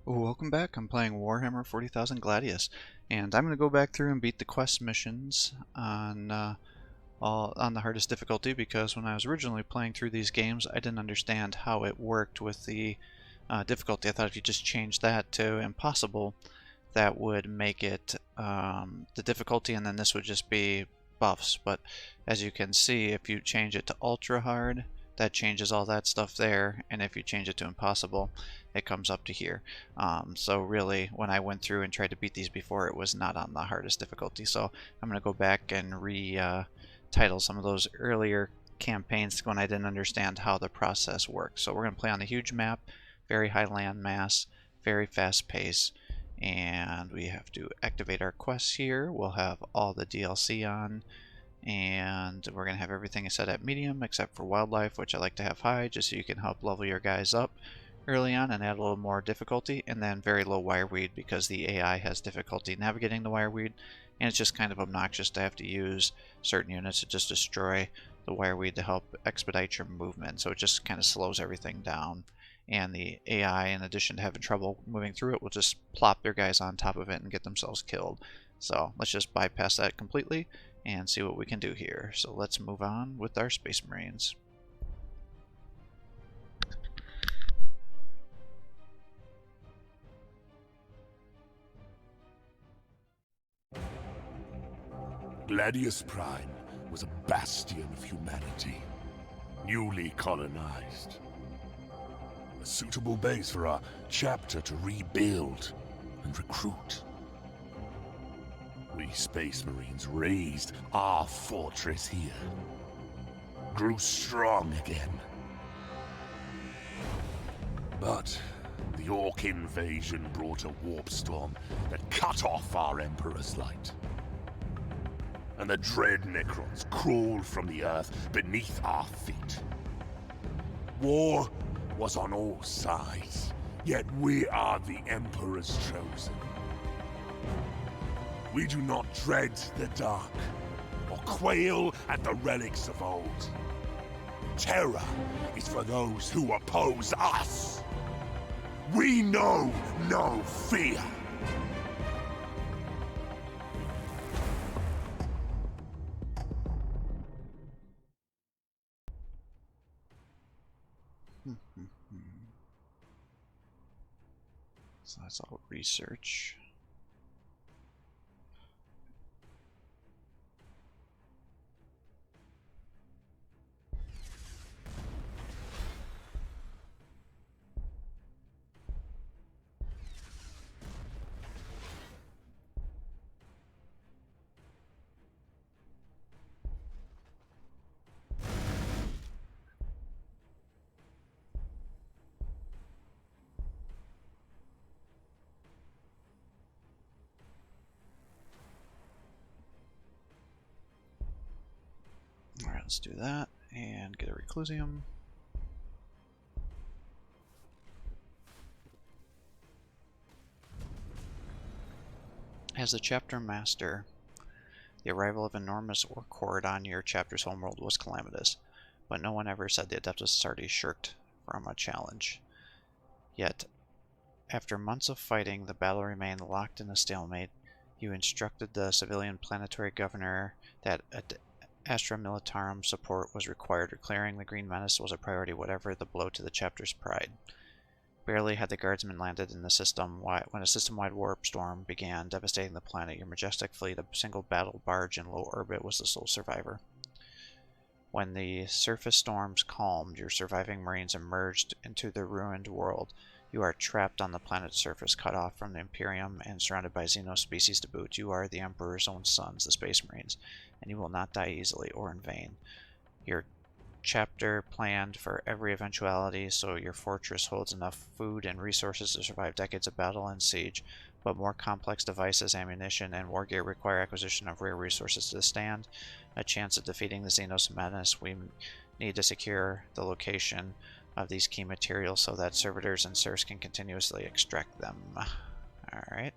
Welcome back. I'm playing Warhammer 40,000 Gladius, and I'm going to go back through and beat the quest missions on the hardest difficulty, because when I was originally playing through these games, I didn't understand how it worked with the difficulty. I thought if you just changed that to impossible, that would make it the difficulty, and then this would just be buffs. But as you can see, if you change it to ultra hard, that changes all that stuff there, and if you change it to impossible, it comes up to here. So really, when I went through and tried to beat these before, it was not on the hardest difficulty. So I'm going to go back and re-title some of those earlier campaigns when I didn't understand how the process works. So we're going to play on a huge map, very high land mass, very fast pace, and we have to activate our quests here. We'll have all the DLC on, and we're going to have everything set at medium except for wildlife, which I like to have high just so you can help level your guys up early on and add a little more difficulty, and then very low wireweed because the AI has difficulty navigating the wireweed, and it's just kind of obnoxious to have to use certain units to just destroy the wireweed to help expedite your movement. So it just kind of slows everything down, and the AI, in addition to having trouble moving through it, will just plop their guys on top of it and get themselves killed. So let's just bypass that completely and see what we can do here. So let's move on with our Space Marines. Gladius Prime was a bastion of humanity, newly colonized. A suitable base for our chapter to rebuild and recruit. We Space Marines raised our fortress here, grew strong again. But the Orc invasion brought a warp storm that cut off our Emperor's light. And the dread Necrons crawled from the earth beneath our feet. War was on all sides, yet we are the Emperor's chosen. We do not dread the dark, or quail at the relics of old. Terror is for those who oppose us. We know no fear. So that's all research. Alright, let's do that and get a Reclusium. As the chapter master, the arrival of enormous orc horde on your chapter's homeworld was calamitous, but no one ever said the Adeptus Astartes shirked from a challenge. Yet, after months of fighting, the battle remained locked in a stalemate. You instructed the civilian planetary governor that Astra Militarum support was required, or clearing the Green Menace was a priority, whatever the blow to the chapter's pride. Barely had the guardsmen landed in the system when a system-wide warp storm began devastating the planet. Your majestic fleet, a single battle barge in low orbit, was the sole survivor. When the surface storms calmed, your surviving Marines emerged into the ruined world. You are trapped on the planet's surface, cut off from the Imperium and surrounded by Xeno species to boot. You are the Emperor's own sons, the Space Marines, and you will not die easily or in vain. Your chapter planned for every eventuality, so your fortress holds enough food and resources to survive decades of battle and siege, but more complex devices, ammunition, and war gear require acquisition of rare resources to stand a chance of defeating the Xenos menace. We need to secure the location of these key materials so that servitors and serfs can continuously extract them. Alright.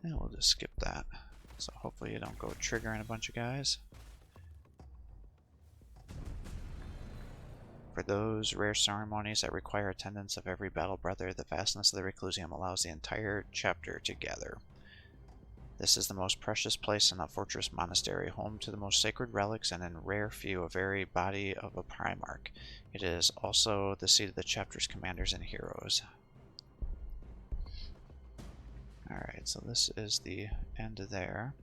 And we'll just skip that. So hopefully you don't go triggering a bunch of guys. For those rare ceremonies that require attendance of every battle brother, the vastness of the Reclusium allows the entire chapter to gather. This is the most precious place in the fortress monastery, home to the most sacred relics and in rare few a very body of a Primarch. It is also the seat of the chapter's commanders and heroes. Alright, so this is the end of there.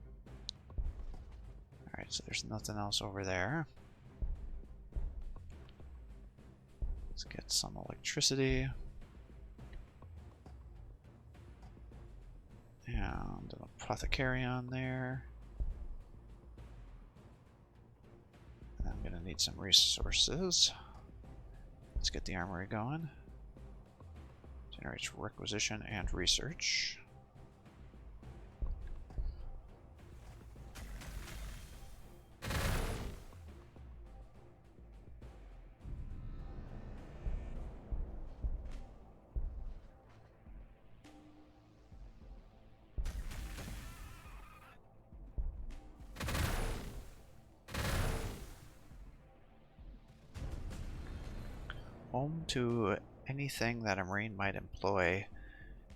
Alright, so there's nothing else over there. Let's get some electricity. And an apothecary on there. And I'm gonna need some resources. Let's get the armory going. Generates requisition and research. Home to anything that a Marine might employ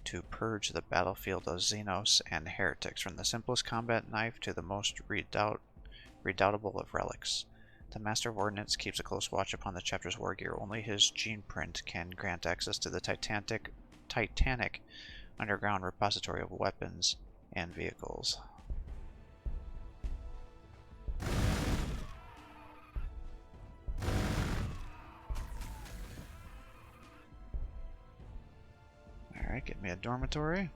to purge the battlefield of Xenos and heretics, from the simplest combat knife to the most redoubtable of relics. The Master of Ordnance keeps a close watch upon the chapter's war gear. Only his gene print can grant access to the titanic underground repository of weapons and vehicles. Alright, get me a dormitory.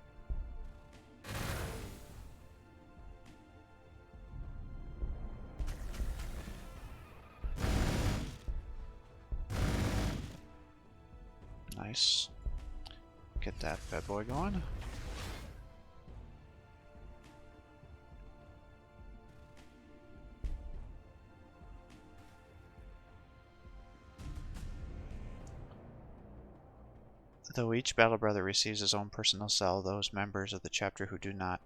Nice. Get that bad boy going. Though each battle brother receives his own personal cell, those members of the chapter who do not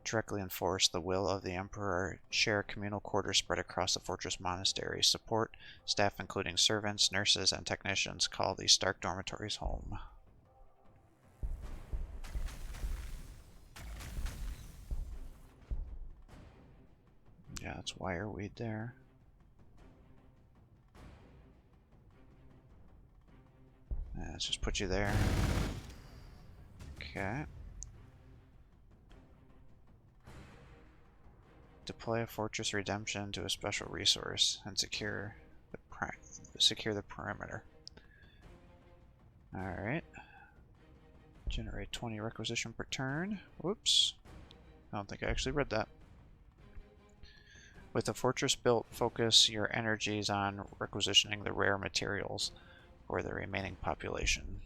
directly enforce the will of the Emperor share communal quarters spread across the fortress monastery. Support staff, including servants, nurses, and technicians, call these Stark dormitories home. Yeah, that's wireweed there. Let's just put you there. Okay. Deploy a fortress redemption to a special resource and secure the perimeter. Alright. Generate 20 requisition per turn. Whoops. I don't think I actually read that. With the fortress built, focus your energies on requisitioning the rare materials for the remaining population.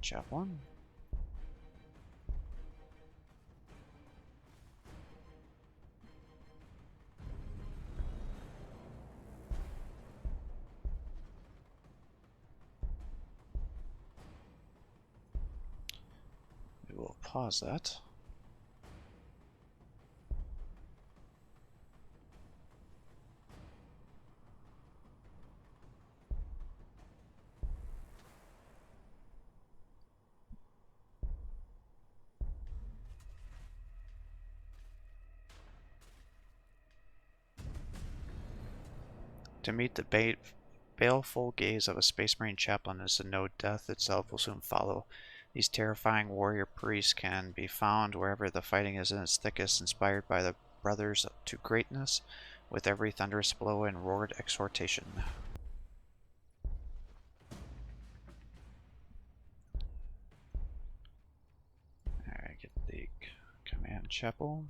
Chaplain. We will pause that. To meet the baleful gaze of a Space Marine chaplain is to know death itself will soon follow. These terrifying warrior priests can be found wherever the fighting is in its thickest, inspired by the brothers to greatness with every thunderous blow and roared exhortation. Alright, get the command chapel.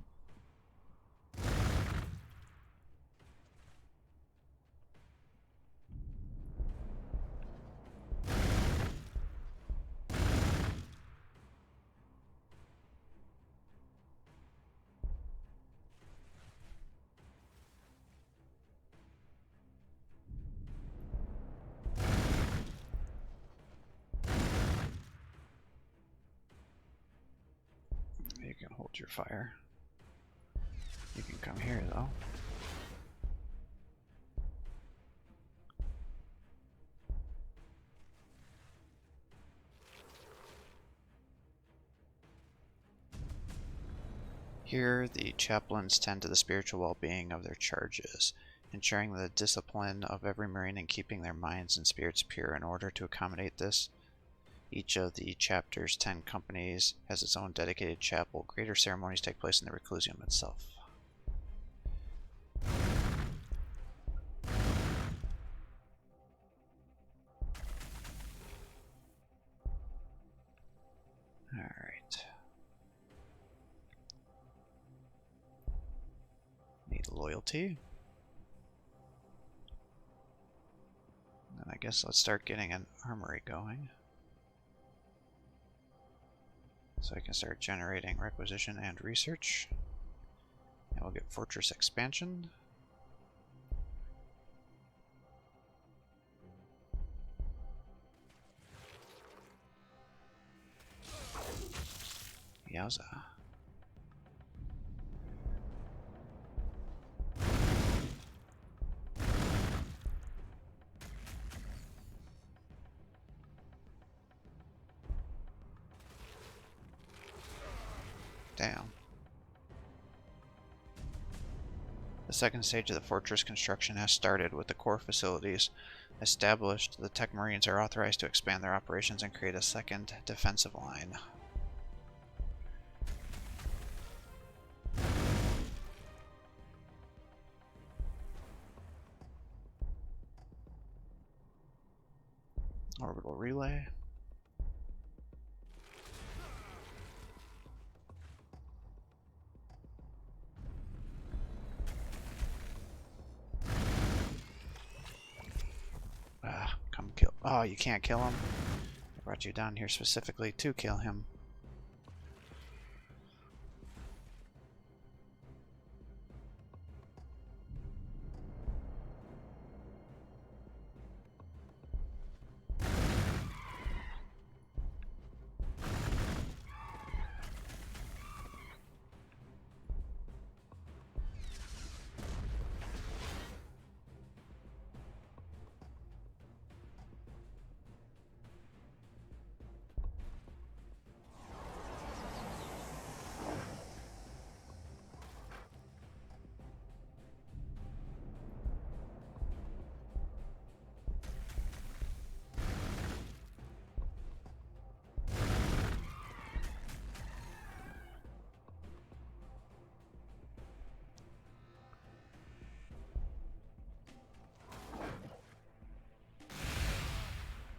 You can hold your fire. You can come here though. Here, the chaplains tend to the spiritual well-being of their charges, ensuring the discipline of every Marine and keeping their minds and spirits pure. In order to accommodate this, each of the chapter's 10 companies has its own dedicated chapel. Greater ceremonies take place in the Reclusium itself. Alright. Need loyalty. And I guess let's start getting an armory going. So I can start generating requisition and research. And we'll get fortress expansion. Yowza. Damn. The second stage of the fortress construction has started with the core facilities established. The Tech Marines are authorized to expand their operations and create a second defensive line. Orbital relay. Come kill. Oh, you can't kill him? I brought you down here specifically to kill him.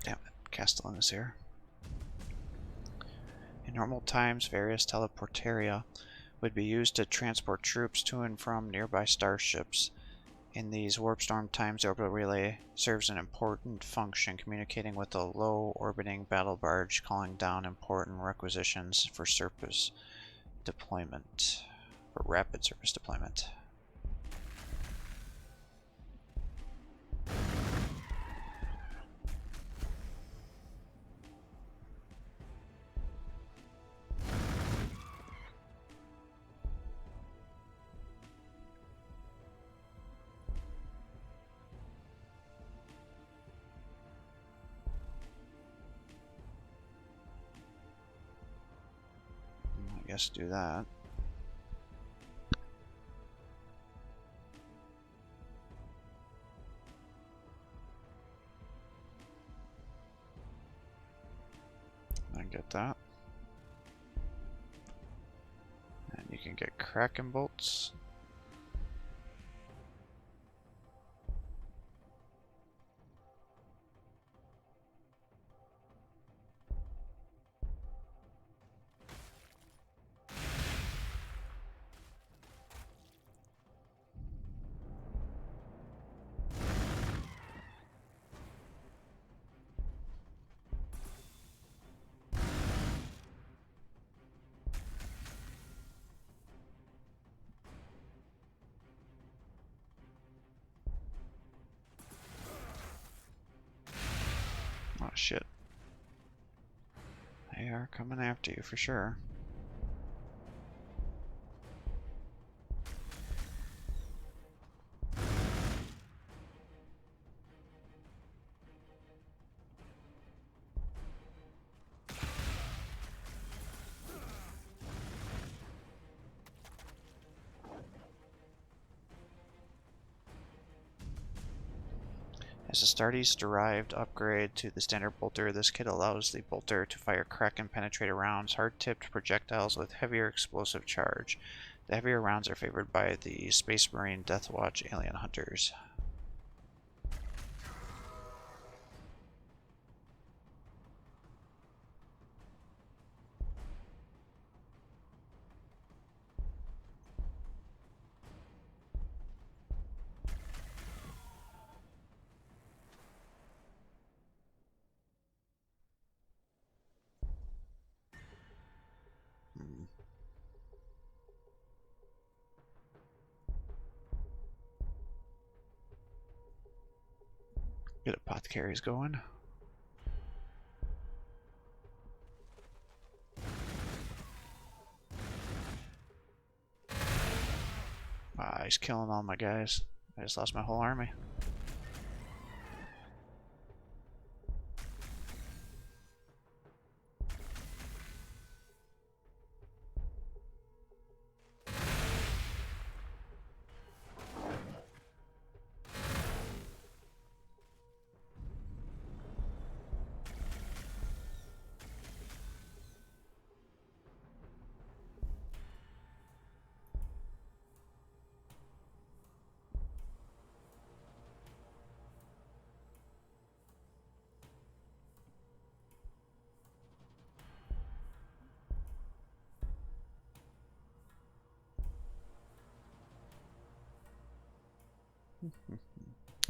Damn it, Castellan is here. In normal times, various teleportaria would be used to transport troops to and from nearby starships. In these warp storm times, the orbital relay serves an important function, communicating with a low-orbiting battle barge, calling down important requisitions for surface deployment, for rapid surface deployment. I guess do that. I get that. And you can get Kraken bolts. Oh shit. They are coming after you for sure. As a Astartes-derived upgrade to the standard bolter, this kit allows the bolter to fire crack and penetrator rounds, hard-tipped projectiles with heavier explosive charge. The heavier rounds are favored by the Space Marine Deathwatch alien hunters. Get apothecaries going. Ah, he's killing all my guys. I just lost my whole army.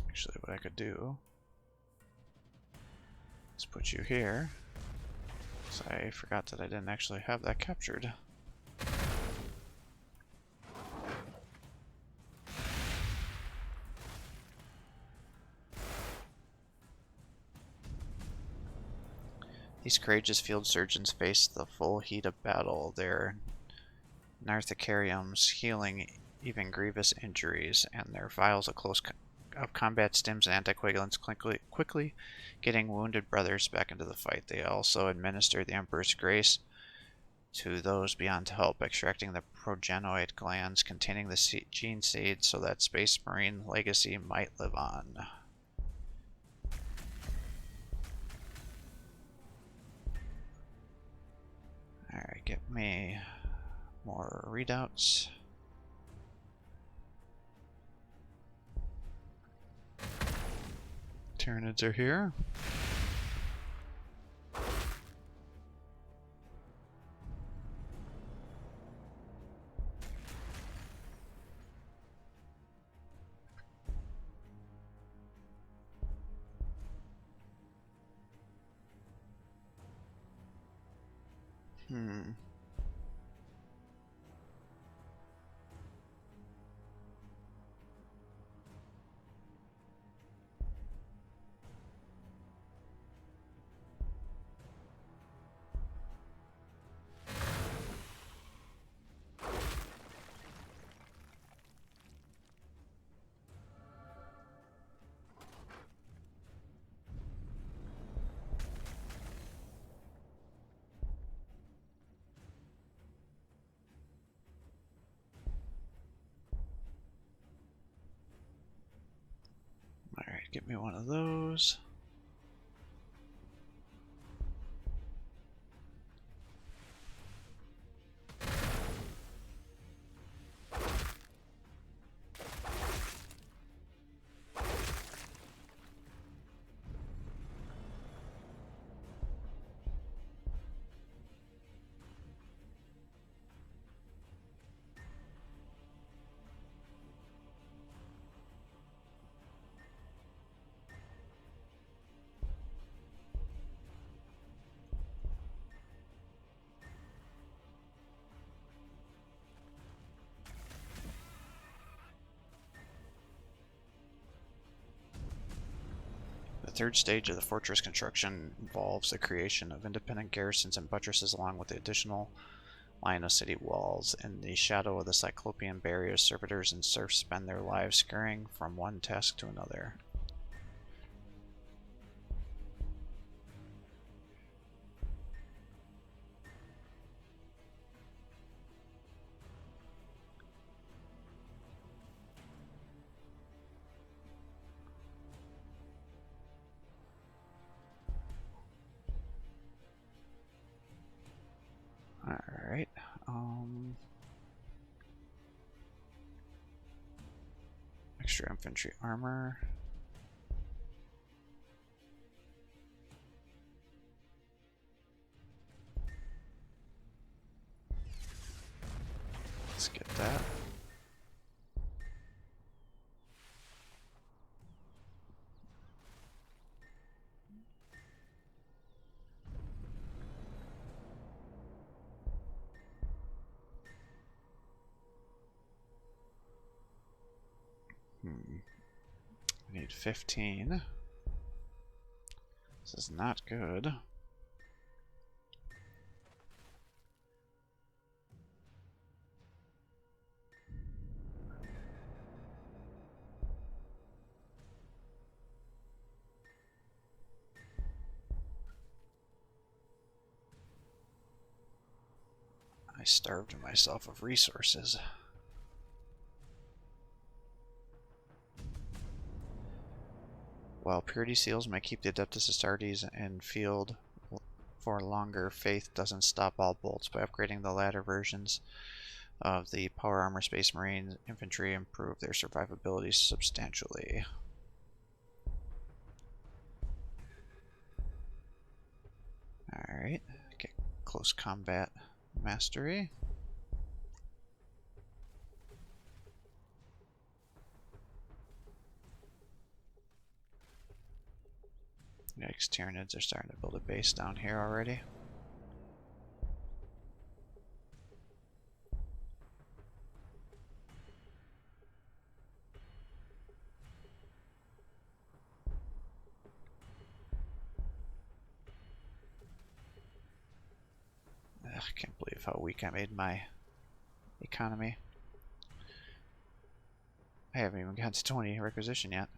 Actually, what I could do is put you here. So I forgot that I didn't actually have that captured. These courageous field surgeons face the full heat of battle, their narthicariums healing even grievous injuries, and their vials of combat stims and anticoagulants quickly getting wounded brothers back into the fight. They also administer the Emperor's Grace to those beyond help, extracting the progenoid glands containing the gene seed so that Space Marine legacy might live on. Alright, get me more readouts. Tyranids are here. Alright, get me one of those. The third stage of the fortress construction involves the creation of independent garrisons and buttresses along with the additional line of city walls. In the shadow of the Cyclopean barriers, servitors and serfs spend their lives scurrying from one task to another. extra infantry armor. Let's get that. I need 15. This is not good. I starved myself of resources. While purity seals may keep the Adeptus Astartes in field for longer, Faith doesn't stop all bolts. By upgrading the latter versions of the Power Armor Space Marine infantry, improve their survivability substantially. Alright, get close combat mastery. Yikes, Tyranids are starting to build a base down here already. Ugh, I can't believe how weak I made my economy. I haven't even gotten to 20 requisition yet.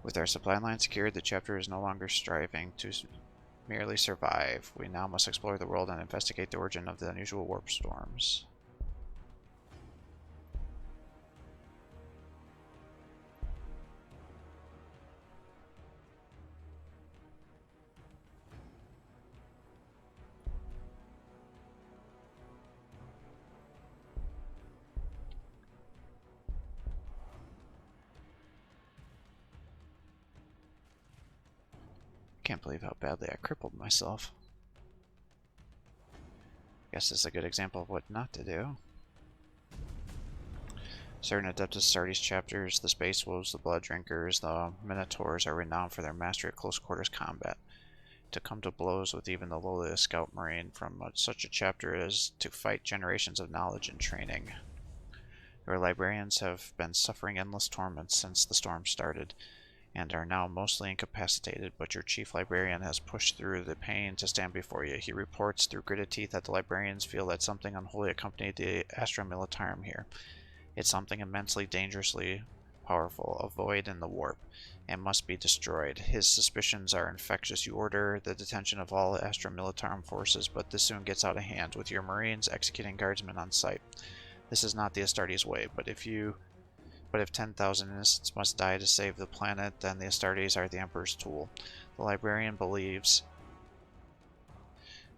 With our supply line secured, the chapter is no longer striving to merely survive. We now must explore the world and investigate the origin of the unusual warp storms. Can't believe how badly I crippled myself. Guess this is a good example of what not to do. Certain Adeptus Astartes chapters, the Space Wolves, the Blood Drinkers, the Minotaurs, are renowned for their mastery of close quarters combat. To come to blows with even the lowliest scout marine from such a chapter is to fight generations of knowledge and training. Your librarians have been suffering endless torments since the storm started, and are now mostly incapacitated, but your chief librarian has pushed through the pain to stand before you. He reports through gritted teeth that the librarians feel that something unholy accompanied the Astra Militarum here. It's something immensely dangerously powerful, a void in the warp, and must be destroyed. His suspicions are infectious. You order the detention of all Astra Militarum forces, but this soon gets out of hand, with your marines executing guardsmen on sight. This is not the Astartes way, but if 10,000 innocents must die to save the planet, then the Astartes are the Emperor's tool. The librarian believes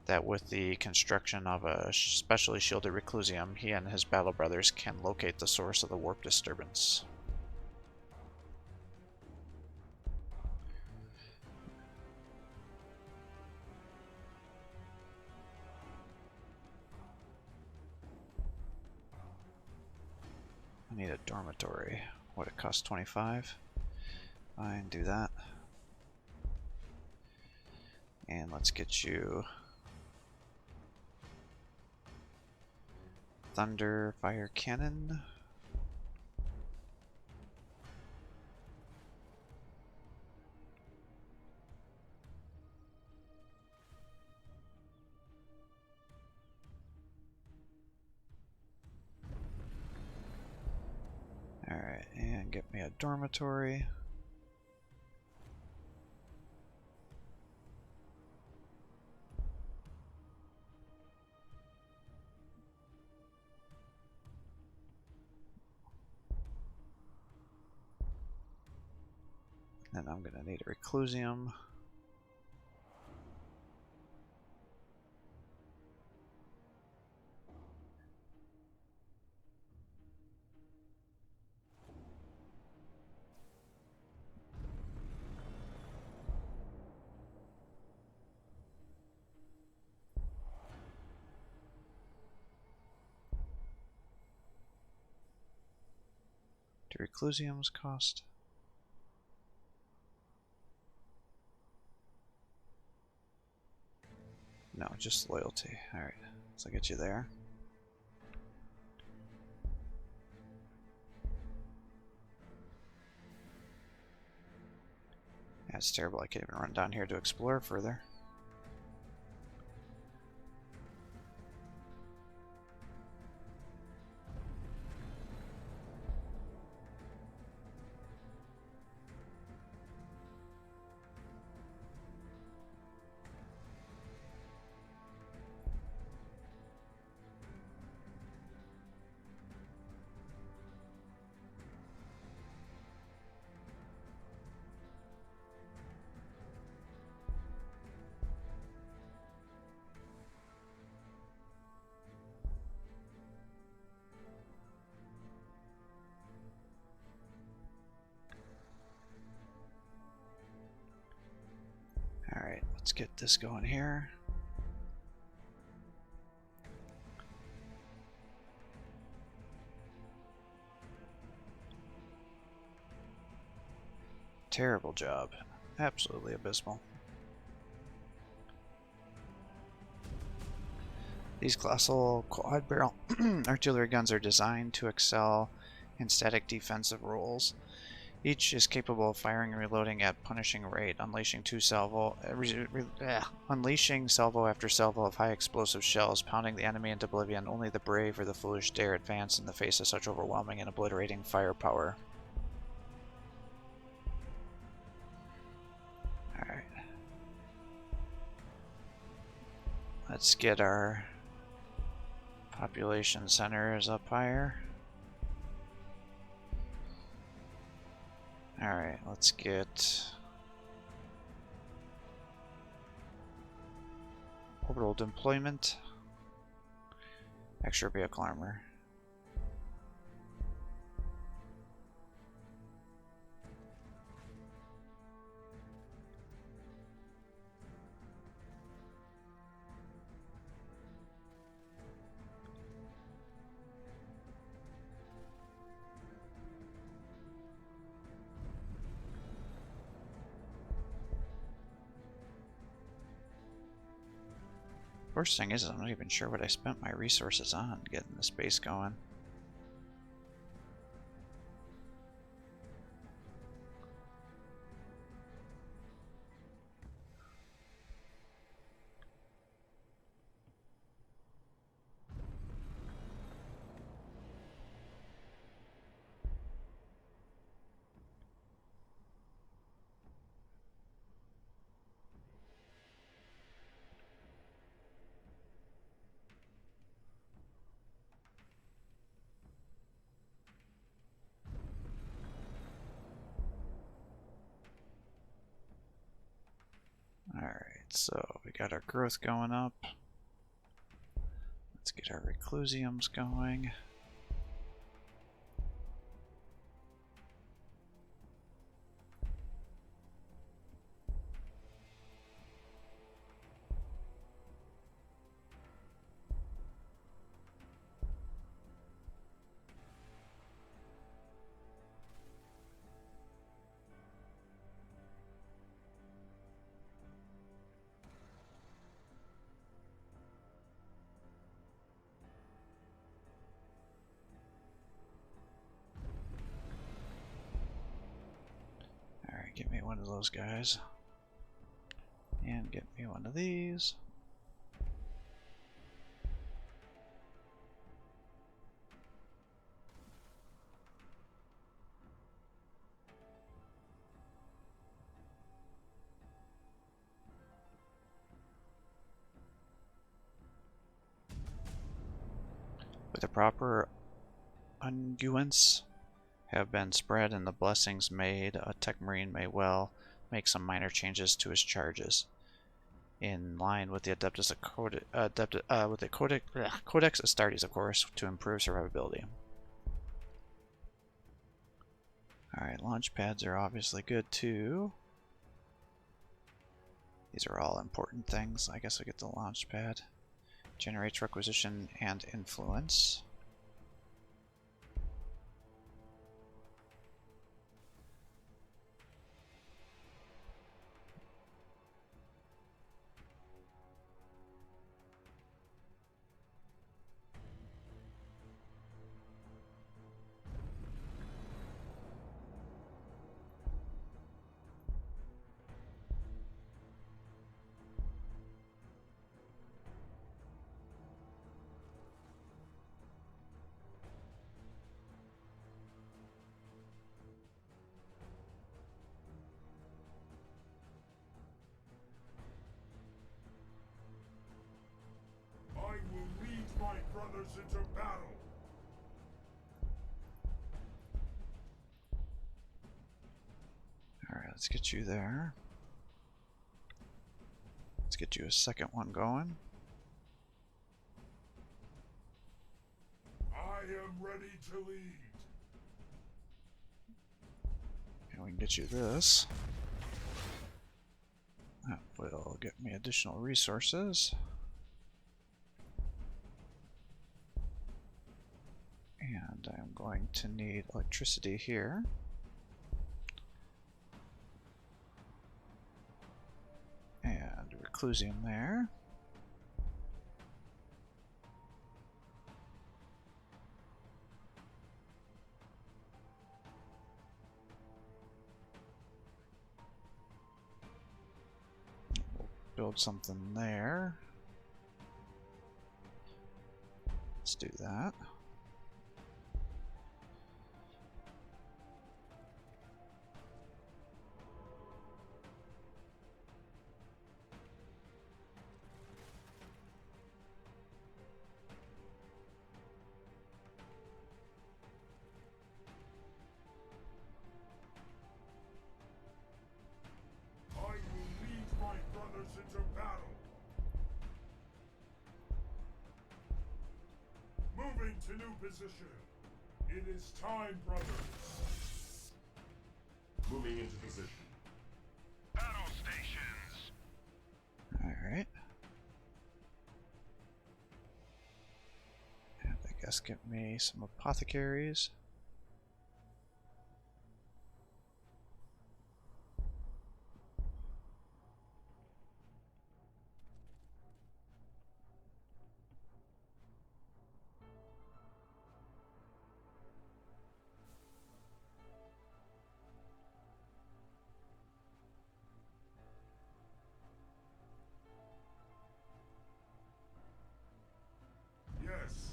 that with the construction of a specially shielded reclusium, he and his battle brothers can locate the source of the warp disturbance. I need a dormitory. What, it costs 25? Fine, do that. And let's get you Thunder Fire Cannon. get me a dormitory. Then I'm going to need a reclusium. Do reclusiums cost? No, just loyalty. Alright, so I'll get you there. That's terrible, I can't even run down here to explore further. Alright, let's get this going here. Terrible job. Absolutely abysmal. These colossal quad barrel artillery guns are designed to excel in static defensive roles. Each is capable of firing and reloading at punishing rate, unleashing salvo after salvo of high explosive shells, pounding the enemy into oblivion. Only the brave or the foolish dare advance in the face of such overwhelming and obliterating firepower. Alright. Let's get our population centers up higher. Alright, let's get orbital deployment, extra vehicle armor. Worst thing is, I'm not even sure what I spent my resources on getting this base going. Alright, so we got our growth going up. Let's get our reclusiums going. Get me one of those guys. And get me one of these. With the proper unguents have been spread and the blessings made, a tech marine may well make some minor changes to his charges, in line with the Codex Astartes, of course, to improve survivability. Alright, launch pads are obviously good too. These are all important things. I guess I get the launch pad. Generates requisition and influence. I will lead my brothers into battle. Alright, let's get you there. Let's get you a second one going. I am ready to lead. And we can get you this. That will get me additional resources. And I'm going to need electricity here. And reclusium there. We'll build something there. Let's do that. Into battle. Moving to new position. It is time, brothers. Moving into position. Battle stations. Alright. And I guess get me some apothecaries. Yes.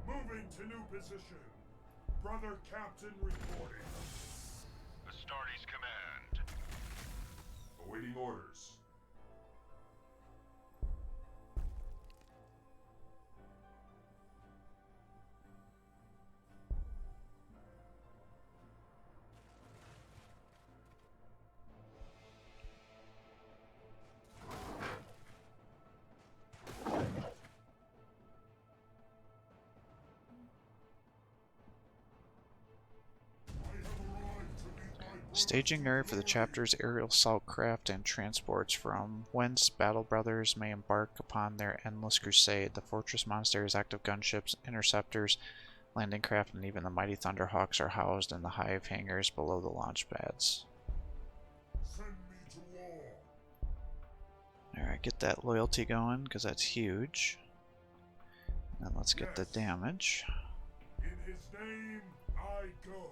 Moving to new position. Brother Captain reporting. Astartes command. Awaiting orders. Staging area for the chapter's aerial assault craft and transports, from whence Battle Brothers may embark upon their endless crusade. The fortress monastery's active gunships, interceptors, landing craft, and even the mighty Thunderhawks are housed in the hive hangars below the launch pads. Send me to war. Alright, get that loyalty going, because that's huge. And then let's get the damage. In his name, I go.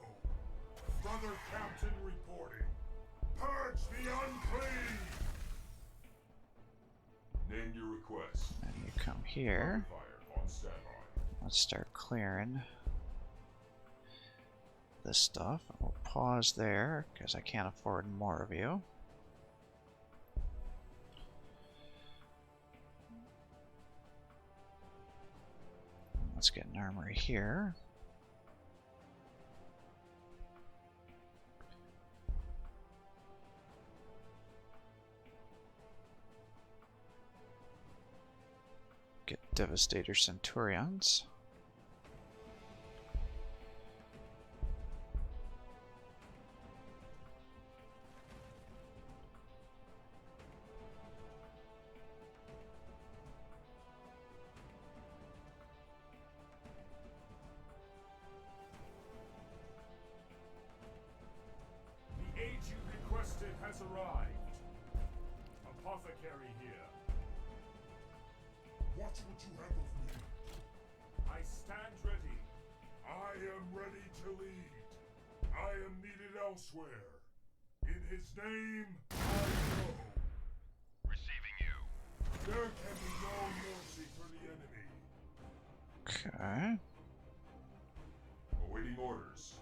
Brother Captain reporting. Purge the unclean! Name your request. And you come here. Fire on standby. Let's start clearing this stuff. We'll pause there, because I can't afford more of you. Let's get an armory here. Get Devastator Centurions. The aid you requested has arrived. Apothecary here. What would you have of me? I stand ready. I am ready to lead. I am needed elsewhere. In his name, I go. Receiving you. There can be no mercy for the enemy. Okay. Awaiting orders.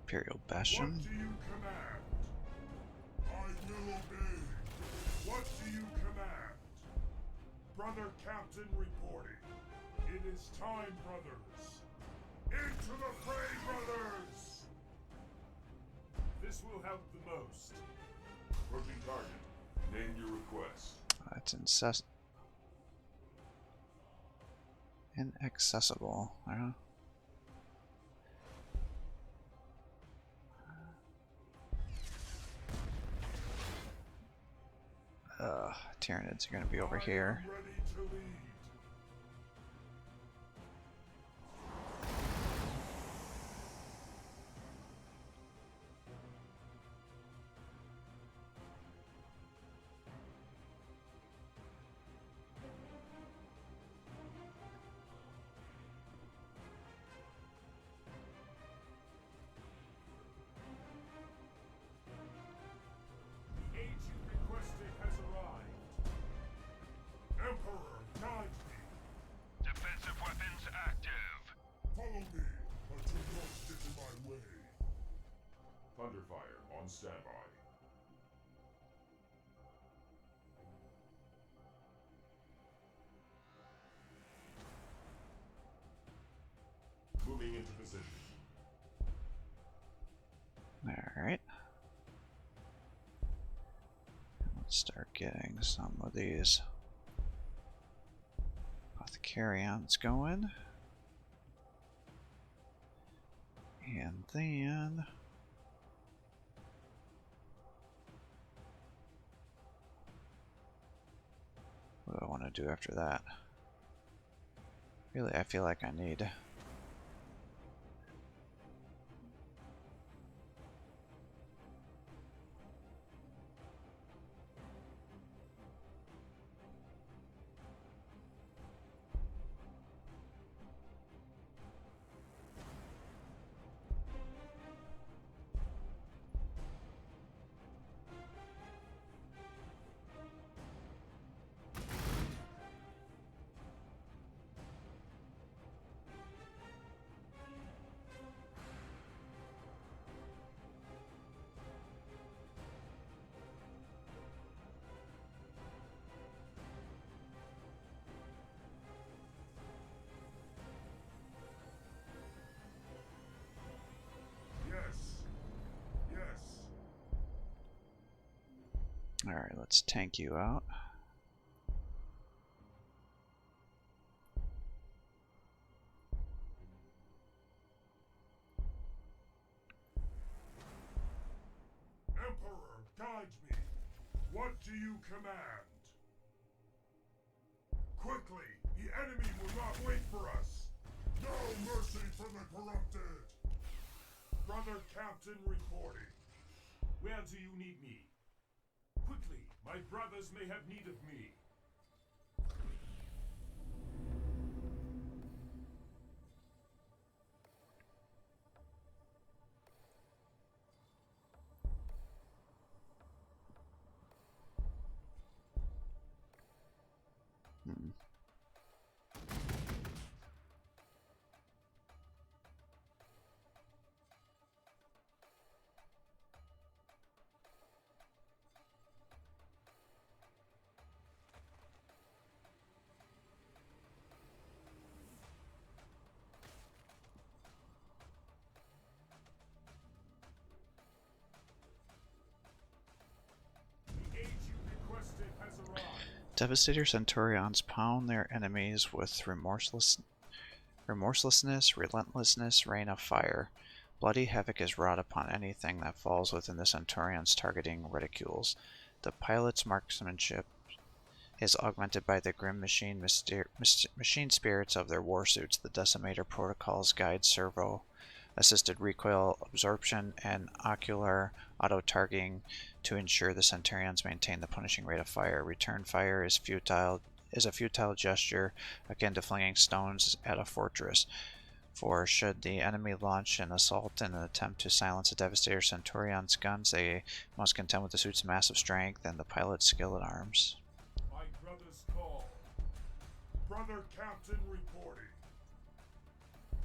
Imperial What Bastion. do you command? I will obey. What do you command? Brother Captain reporting. It is time, brothers. Into the fray, brothers! This will help the most. Approaching target. Name your request. That's inaccessible. Tyranids are going to be over here. I am ready to lead. The aid you requested has arrived. Emperor, guide me. Defensive weapons active. Follow me, but do not get in my way. Thunderfire on standby. Moving into position. Alright. Let's start getting some of these Apothecarians going. And then what do I want to do after that? Really, I feel like I need Yes. Yes. Alright, let's tank you out. Emperor, guide me. What do you command? Quickly, the enemy will not wait for us. No mercy for the corrupted. Brother Captain reporting. Where do you need me? Quickly, my brothers may have need of me. Devastator Centurions pound their enemies with remorselessness, relentlessness, rain of fire. Bloody havoc is wrought upon anything that falls within the Centurion's targeting reticules. The pilot's marksmanship is augmented by the grim machine spirits of their warsuits. The Decimator protocols guide servo assisted recoil absorption and ocular auto-targeting to ensure the Centurions maintain the punishing rate of fire. Return fire is a futile gesture akin to flinging stones at a fortress. For should the enemy launch an assault in an attempt to silence a Devastator Centurion's guns, they must contend with the suit's massive strength and the pilot's skill at arms. My brother's call. Brother Captain reporting.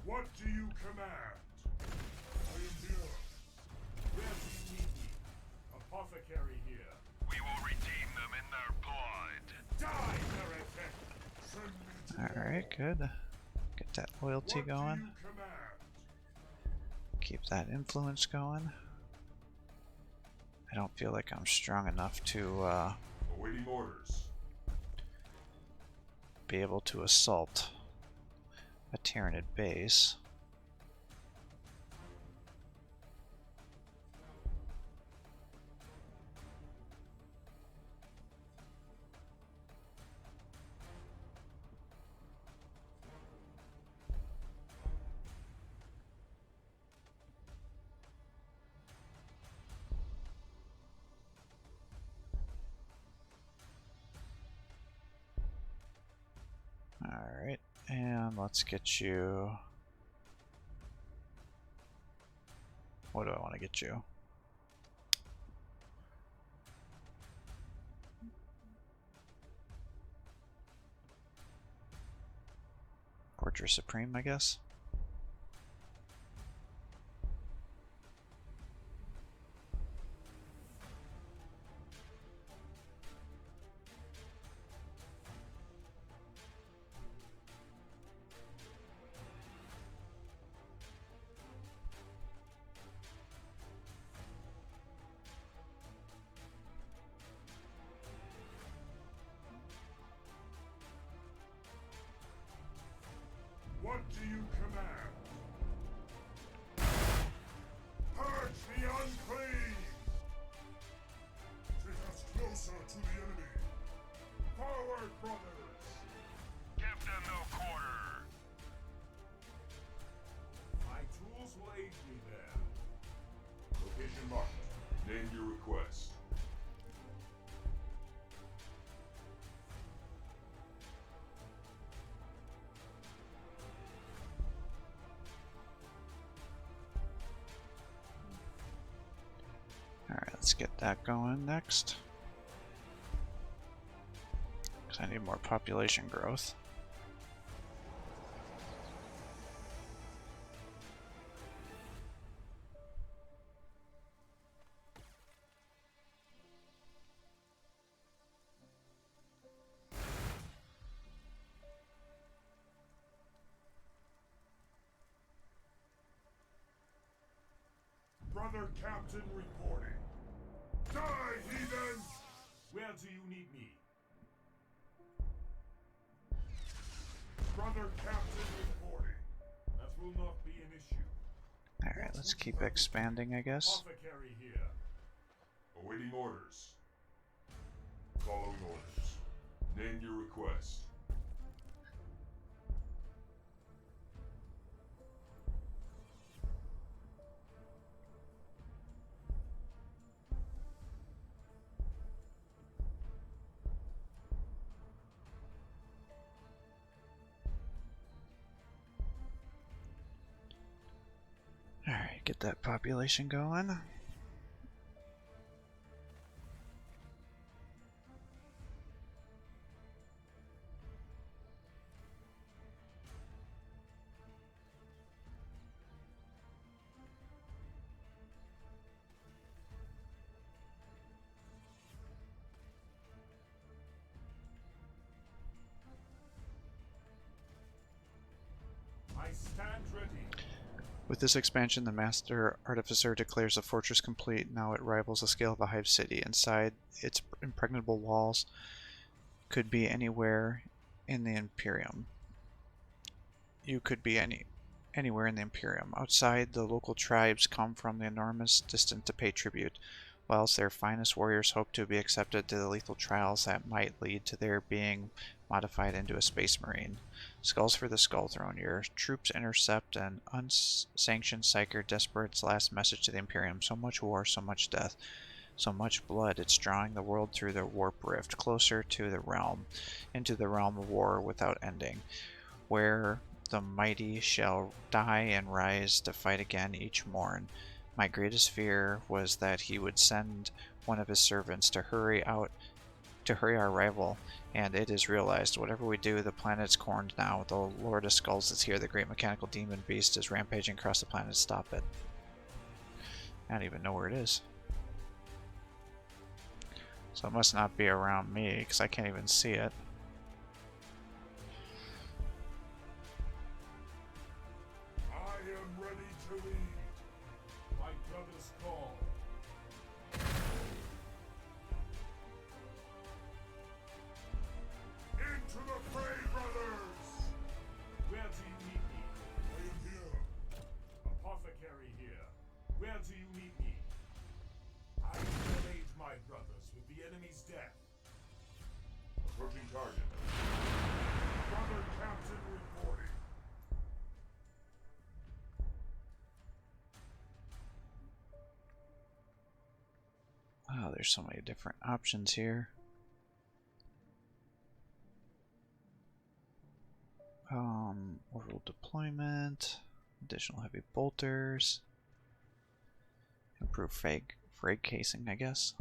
What do you command? I am here. Where do you need me? Apothecary here. We will redeem them in their blood. Die, heretic! Send me to Alright, good. Get that loyalty What going. do you command? Keep that influence going. I don't feel like I'm strong enough to Awaiting orders. be able to assault a Tyranid base. Alright, and let's get you... What do I want to get you? Fortress Supreme, I guess? What do you command? Purge the unclean! Take us closer to the enemy. Forward, brothers! Give them no quarter. My tools will aid me there. Location marked. Name your request. Alright, let's get that going next. Because I need more population growth. Brother Captain reporting. Die, heathens! Where do you need me? Brother Captain reporting. That will not be an issue. Alright, let's keep expanding, I guess. Apothecary here. Awaiting orders. Following orders. Name your request. Alright, get that population going. I stand ready. With this expansion, the Master Artificer declares the fortress complete. Now it rivals the scale of a hive city. Inside its impregnable walls, could be anywhere in the Imperium. You could be anywhere in the Imperium. Outside, the local tribes come from the enormous distance to pay tribute, whilst their finest warriors hope to be accepted to the lethal trials that might lead to their being modified into a space marine. Skulls for the Skull Throne. Your troops intercept an unsanctioned psyker desperate's last message to the Imperium. So much war, so much death, so much blood. It's drawing the world through the warp rift, closer to the realm, into the realm of war without ending, where the mighty shall die and rise to fight again each morn. My greatest fear was that he would send one of his servants to hurry our arrival, and it is realized. Whatever we do, the planet's cornered now. The Lord of Skulls is here. The great mechanical demon beast is rampaging across the planet. Stop it. I don't even know where it is. So it must not be around me, because I can't even see it. I am ready to lead. My brother's call. Into the fray, brothers! Where do you need me? I am here. Apothecary here. Where do you need me? I will aid my brothers with the enemy's death. Approaching target. Brother Captain reporting. Oh, there's so many different options here. Orbital deployment, additional heavy bolters, improved frag casing, I guess.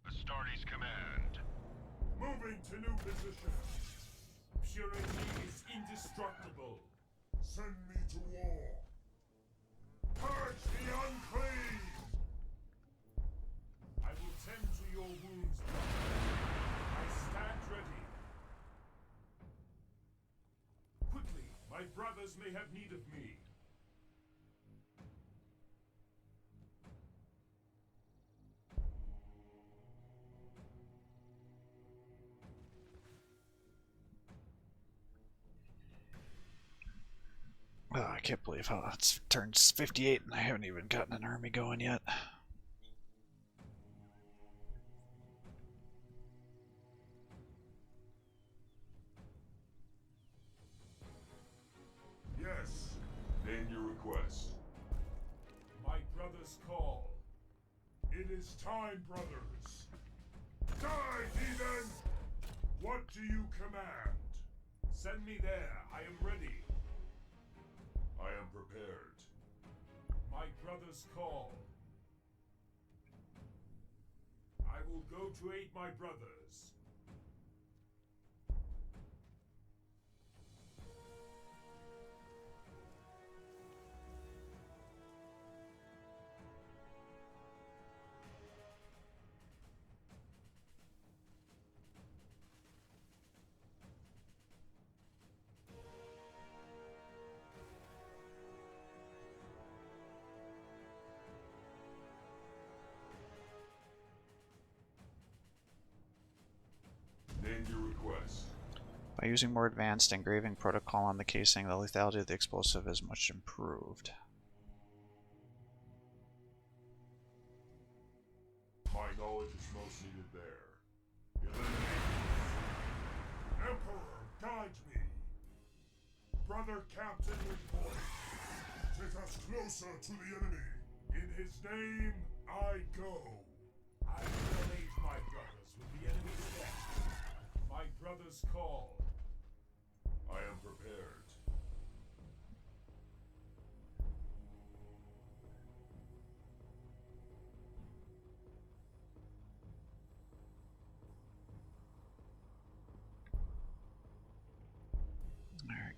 Astartes command. Moving to new position. Purity is indestructible. Send me to war. Purge the unclean! I will tend to your wounds, brother. I stand ready. Quickly, my brothers may have need of me. Oh, I can't believe how it's turned 58 and I haven't even gotten an army going yet. Yes. Name your request. My brothers call. It is time, brothers. Die, heathen! What do you command? Send me there. I am ready. I am prepared. My brothers call. I will go to aid my brothers. Name your request. By using more advanced engraving protocol on the casing, the lethality of the explosive is much improved. My knowledge is most needed there. Eliminate. Emperor, guide me. Brother Captain reporting. Take us closer to the enemy. In his name, I go. I will aid my brothers with the enemy's death. My brothers call. I am prepared.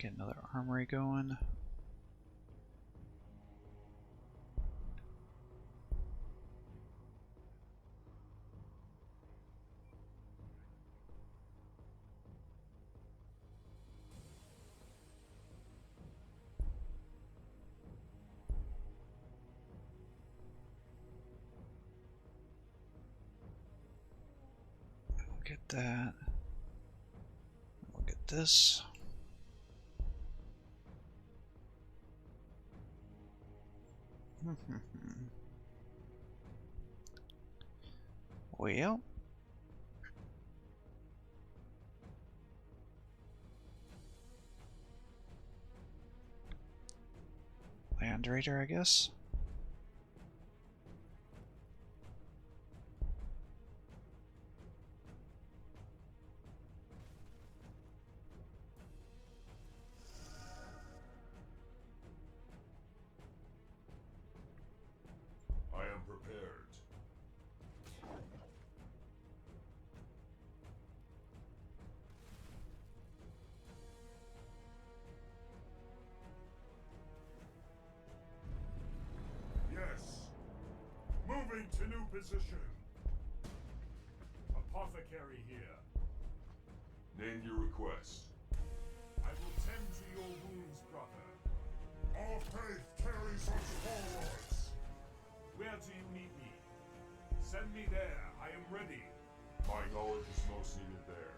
Get another armory going. We'll get that. We'll get this. Well, Land Raider, I guess. I am prepared. Yes. Moving to new position. Apothecary here. Name your request. I will tend to your wounds, brother. Our faith carries us forwards. Where do you need me? Send me there. I am ready. My knowledge is most needed there.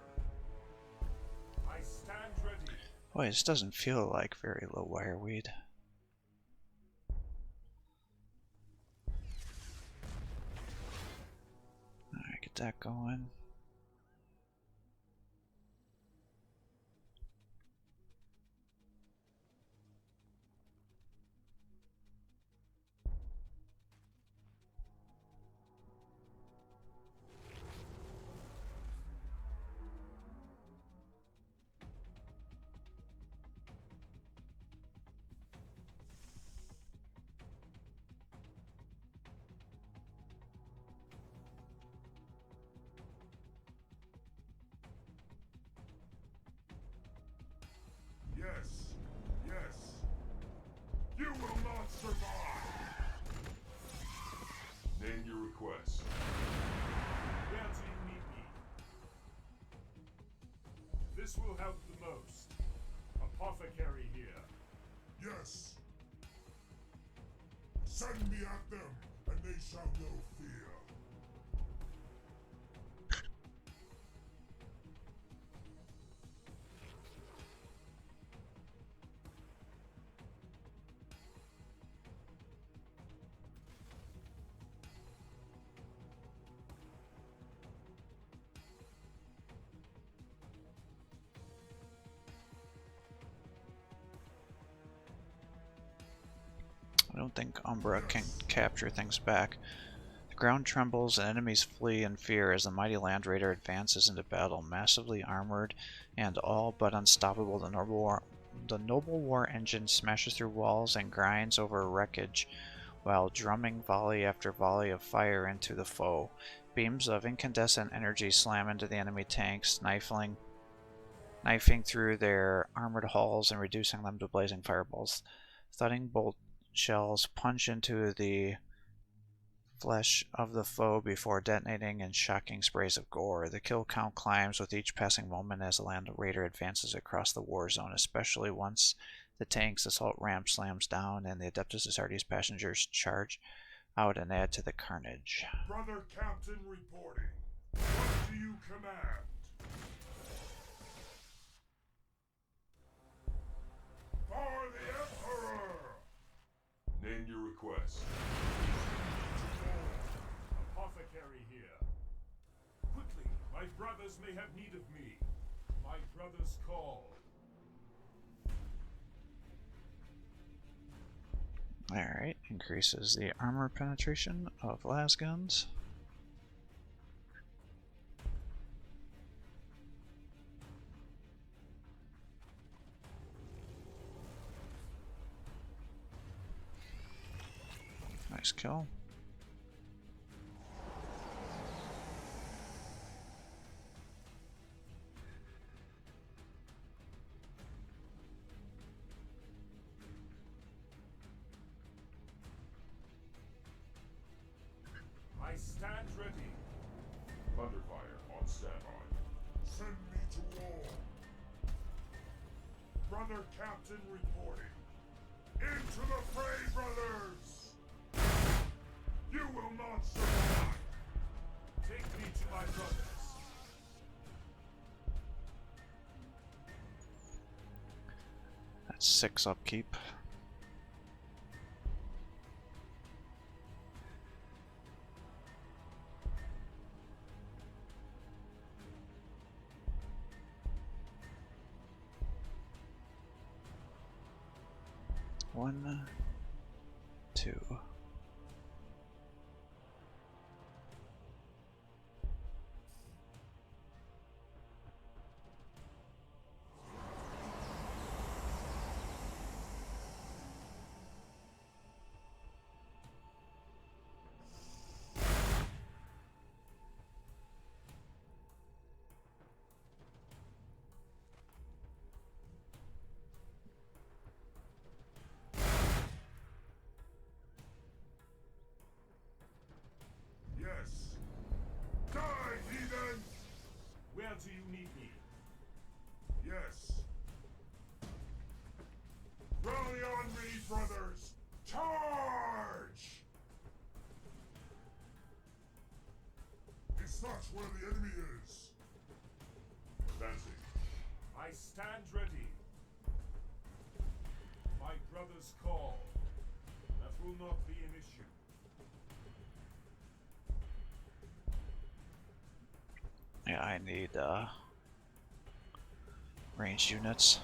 I stand ready. Boy, this doesn't feel like very low wire weed. Alright, get that going. Yes. Yes. You will not survive. Name your request. Where do you need me? This will help the most. Apothecary here. Yes. Send me at them, and they shall know fear. I don't think Umbra can capture things back. The ground trembles and enemies flee in fear as the mighty Land Raider advances into battle. Massively armored and all but unstoppable, the noble war engine smashes through walls and grinds over wreckage while drumming volley after volley of fire into the foe. Beams of incandescent energy slam into the enemy tanks, knifing through their armored hulls and reducing them to blazing fireballs. Thudding bolt shells punch into the flesh of the foe before detonating in shocking sprays of gore. The kill count climbs with each passing moment as the Land Raider advances across the war zone, especially once the tank's assault ramp slams down and the Adeptus Astartes passengers charge out and add to the carnage. Brother Captain reporting. What do you command? For the Emperor! Name your request. Apothecary here. Quickly, my brothers may have need of me. My brothers call. Alright, increases the armor penetration of las guns. Nice kill. Brother Captain reporting. Into the fray, brothers! You will not survive! Take me to my brothers. That's 6 upkeep. One, 2. Yes. Die, heathen! Where do you need me? Yes. Rally on me, brothers! Charge! It's not where the enemy is. Advancing. I stand ready. My brothers call. That will not be an issue. Yeah, I need ranged units.